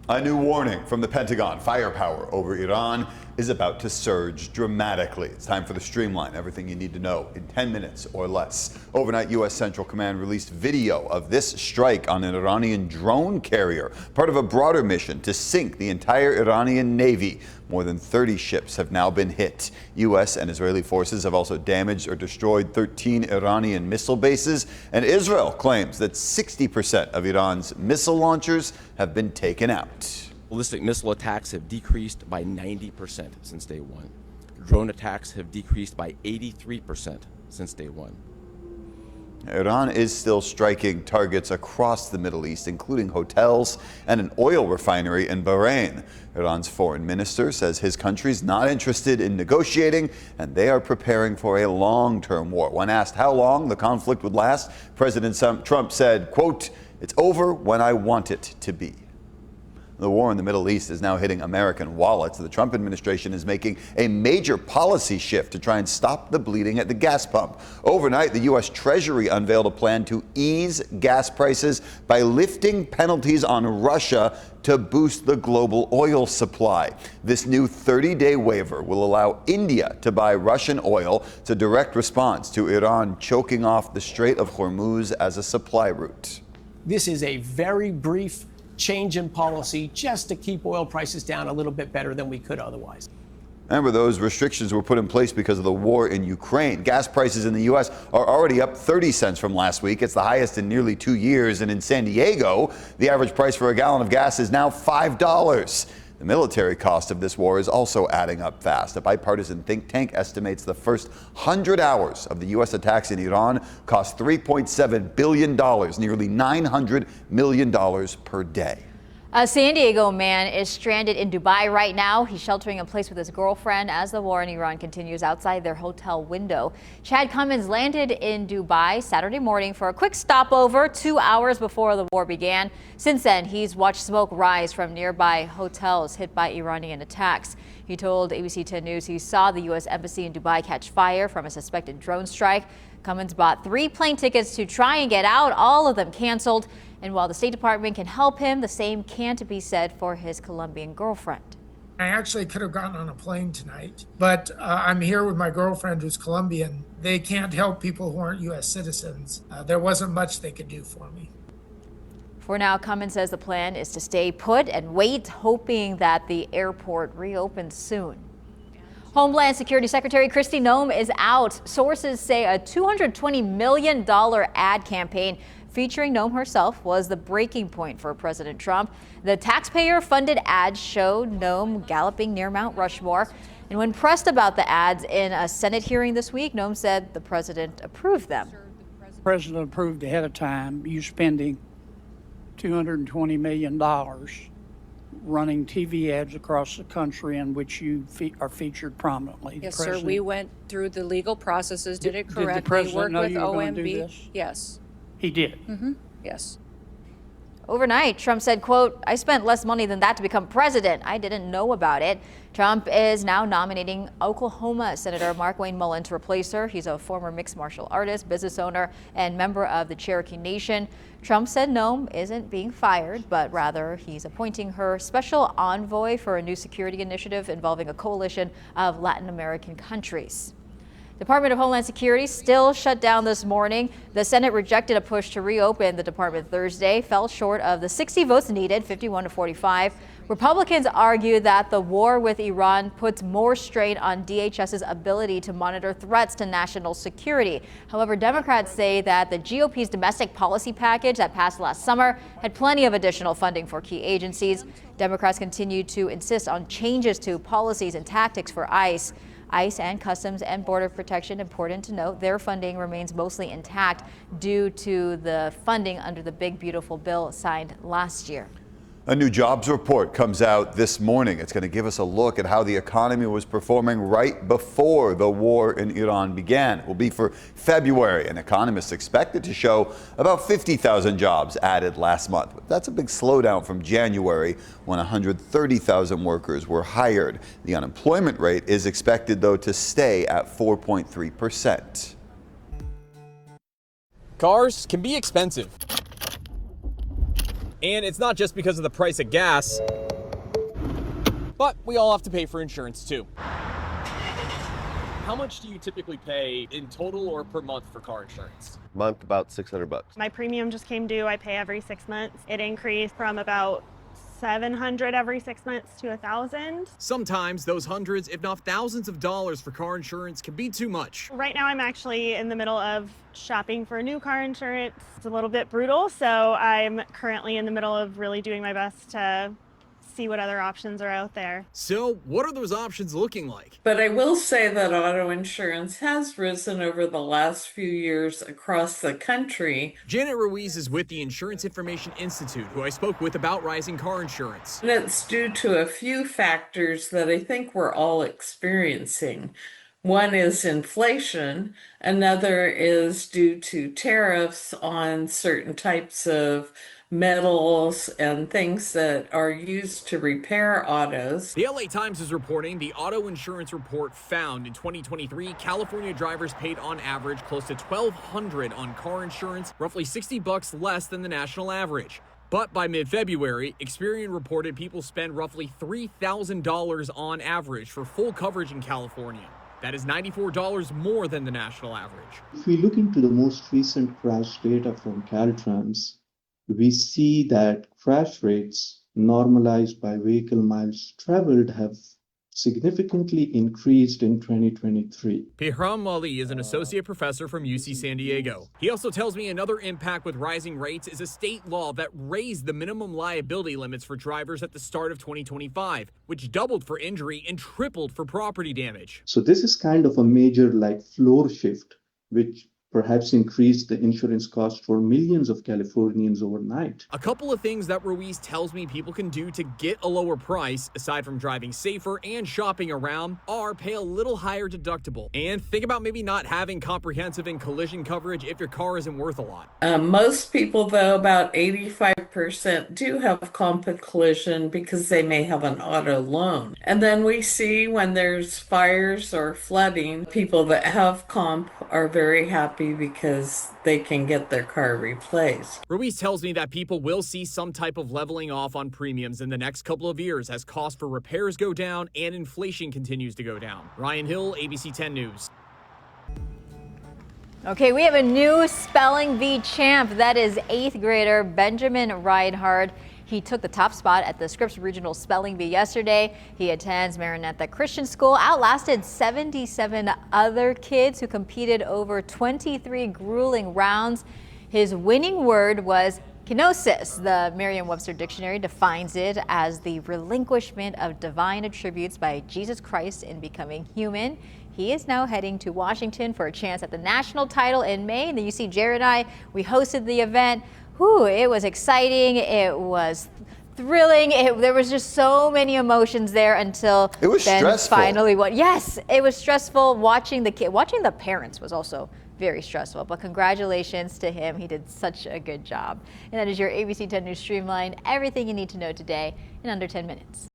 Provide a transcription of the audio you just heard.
A new warning from the Pentagon. Firepower over Iran is about to surge dramatically. It's time for the Streamline. Everything you need to know in 10 minutes or less. Overnight, U.S. Central Command released video of this strike on an Iranian drone carrier, part of a broader mission to sink the entire Iranian Navy. More than 30 ships have now been hit. U.S. and Israeli forces have also damaged or destroyed 13 Iranian missile bases, and Israel claims that 60% of Iran's missile launchers have been taken out. Ballistic missile attacks have decreased by 90% since day one. Drone attacks have decreased by 83% since day one. Iran is still striking targets across the Middle East, including hotels and an oil refinery in Bahrain. Iran's foreign minister says his country's not interested in negotiating, and they are preparing for a long-term war. When asked how long the conflict would last, President Trump said, quote, "It's over when I want it to be." The war in the Middle East is now hitting American wallets. The Trump administration is making a major policy shift to try and stop the bleeding at the gas pump. Overnight, the U.S. Treasury unveiled a plan to ease gas prices by lifting penalties on Russia to boost the global oil supply. This new 30-day waiver will allow India to buy Russian oil. It's a direct response to Iran choking off the Strait of Hormuz as a supply route. This is a very brief change in policy just to keep oil prices down a little bit better than we could otherwise. Remember, those restrictions were put in place because of the war in Ukraine. Gas prices in the U.S. are already up 30 cents from last week. It's the highest in nearly 2 years. And in San Diego, the average price for a gallon of gas is now $5. The military cost of this war is also adding up fast. A bipartisan think tank estimates the first 100 hours of the U.S. attacks in Iran cost $3.7 billion, nearly $900 million per day. A San Diego man is stranded in Dubai right now. He's sheltering in place with his girlfriend as the war in Iran continues outside their hotel window. Chad Cummins landed in Dubai Saturday morning for a quick stopover 2 hours before the war began. Since then, he's watched smoke rise from nearby hotels hit by Iranian attacks. He told ABC 10 News he saw the U.S. Embassy in Dubai catch fire from a suspected drone strike. Cummins bought 3 plane tickets to try and get out, all of them canceled. And while the State Department can help him, the same can't be said for his Colombian girlfriend. I actually could have gotten on a plane tonight, but I'm here with my girlfriend who's Colombian. They can't help people who aren't U.S. citizens. There wasn't much they could do for me. For now, Cummins says the plan is to stay put and wait, hoping that the airport reopens soon. Homeland Security Secretary Kristi Noem is out. Sources say a $220 million ad campaign featuring Noem herself was the breaking point for President Trump. The taxpayer-funded ads showed Noem galloping near Mount Rushmore. And when pressed about the ads in a Senate hearing this week, Noem said the president approved them. The president approved ahead of time you spending $220 million running TV ads across the country in which you are featured prominently. Yes, sir. We went through the legal processes, did it correctly. Did the president worked know with you were going to do OMB. this? Yes. He did. Yes. Overnight, Trump said, quote, "I spent less money than that to become president. I didn't know about it." Trump is now nominating Oklahoma Senator Markwayne Mullin to replace her. He's a former mixed martial artist, business owner, and member of the Cherokee Nation. Trump said Noem isn't being fired, but rather he's appointing her special envoy for a new security initiative involving a coalition of Latin American countries. Department of Homeland Security still shut down this morning. The Senate rejected a push to reopen the department Thursday, fell short of the 60 votes needed, 51 to 45. Republicans argue that the war with Iran puts more strain on DHS's ability to monitor threats to national security. However, Democrats say that the GOP's domestic policy package that passed last summer had plenty of additional funding for key agencies. Democrats continue to insist on changes to policies and tactics for ICE. ICE and Customs and Border Protection, important to note, their funding remains mostly intact due to the funding under the Big Beautiful Bill signed last year. A new jobs report comes out this morning. It's going to give us a look at how the economy was performing right before the war in Iran began. It will be for February, and economists expect it to show about 50,000 jobs added last month. That's a big slowdown from January, when 130,000 workers were hired. The unemployment rate is expected, though, to stay at 4.3%. Cars can be expensive. And it's not just because of the price of gas, but we all have to pay for insurance too. How much do you typically pay in total or per month for car insurance? Month, about $600. My premium just came due. I pay every 6 months. It increased from about $700 every 6 months to $1,000. Sometimes those hundreds, if not thousands of dollars for car insurance can be too much. Right now I'm actually in the middle of shopping for new car insurance. It's a little bit brutal, so I'm currently in the middle of really doing my best to see what other options are out there. So what are those options looking like? But I will say that auto insurance has risen over the last few years across the country. Janet Ruiz is with the Insurance Information Institute, who I spoke with about rising car insurance. And it's due to a few factors that I think we're all experiencing. One is inflation, another is due to tariffs on certain types of metals and things that are used to repair autos. The LA Times is reporting the auto insurance report found in 2023, California drivers paid on average close to $1,200 on car insurance, roughly $60 less than the national average. But by mid-February, Experian reported people spend roughly $3,000 on average for full coverage in California. That is $94 more than the national average. If we look into the most recent crash data from Caltrans, we see that crash rates normalized by vehicle miles traveled have significantly increased in 2023. Pihram Wali is an associate professor from UC San Diego. He also tells me another impact with rising rates is a state law that raised the minimum liability limits for drivers at the start of 2025, which doubled for injury and tripled for property damage. So this is kind of a major floor shift, which perhaps increased the insurance cost for millions of Californians overnight. A couple of things that Ruiz tells me people can do to get a lower price, aside from driving safer and shopping around, are pay a little higher deductible. And think about maybe not having comprehensive and collision coverage if your car isn't worth a lot. Most people, though, about 85% do have comp and collision because they may have an auto loan. And then we see when there's fires or flooding, people that have comp are very happy because they can get their car replaced. Ruiz tells me that people will see some type of leveling off on premiums in the next couple of years as costs for repairs go down and inflation continues to go down. Ryan Hill, ABC 10 News. Okay, we have a new spelling bee champ. That is 8th grader Benjamin Reinhardt. He took the top spot at the Scripps Regional Spelling Bee yesterday. He attends Maranatha Christian School, outlasted 77 other kids who competed over 23 grueling rounds. His winning word was kenosis. The Merriam-Webster Dictionary defines it as the relinquishment of divine attributes by Jesus Christ in becoming human. He is now heading to Washington for a chance at the national title in May. And then you see Jared and I, we hosted the event. Whew, it was exciting. It was thrilling. There was just so many emotions there until it was Ben stressful. Finally won. Yes, it was stressful. Watching the parents was also very stressful. But congratulations to him. He did such a good job. And that is your ABC 10 News Streamline. Everything you need to know today in under 10 minutes.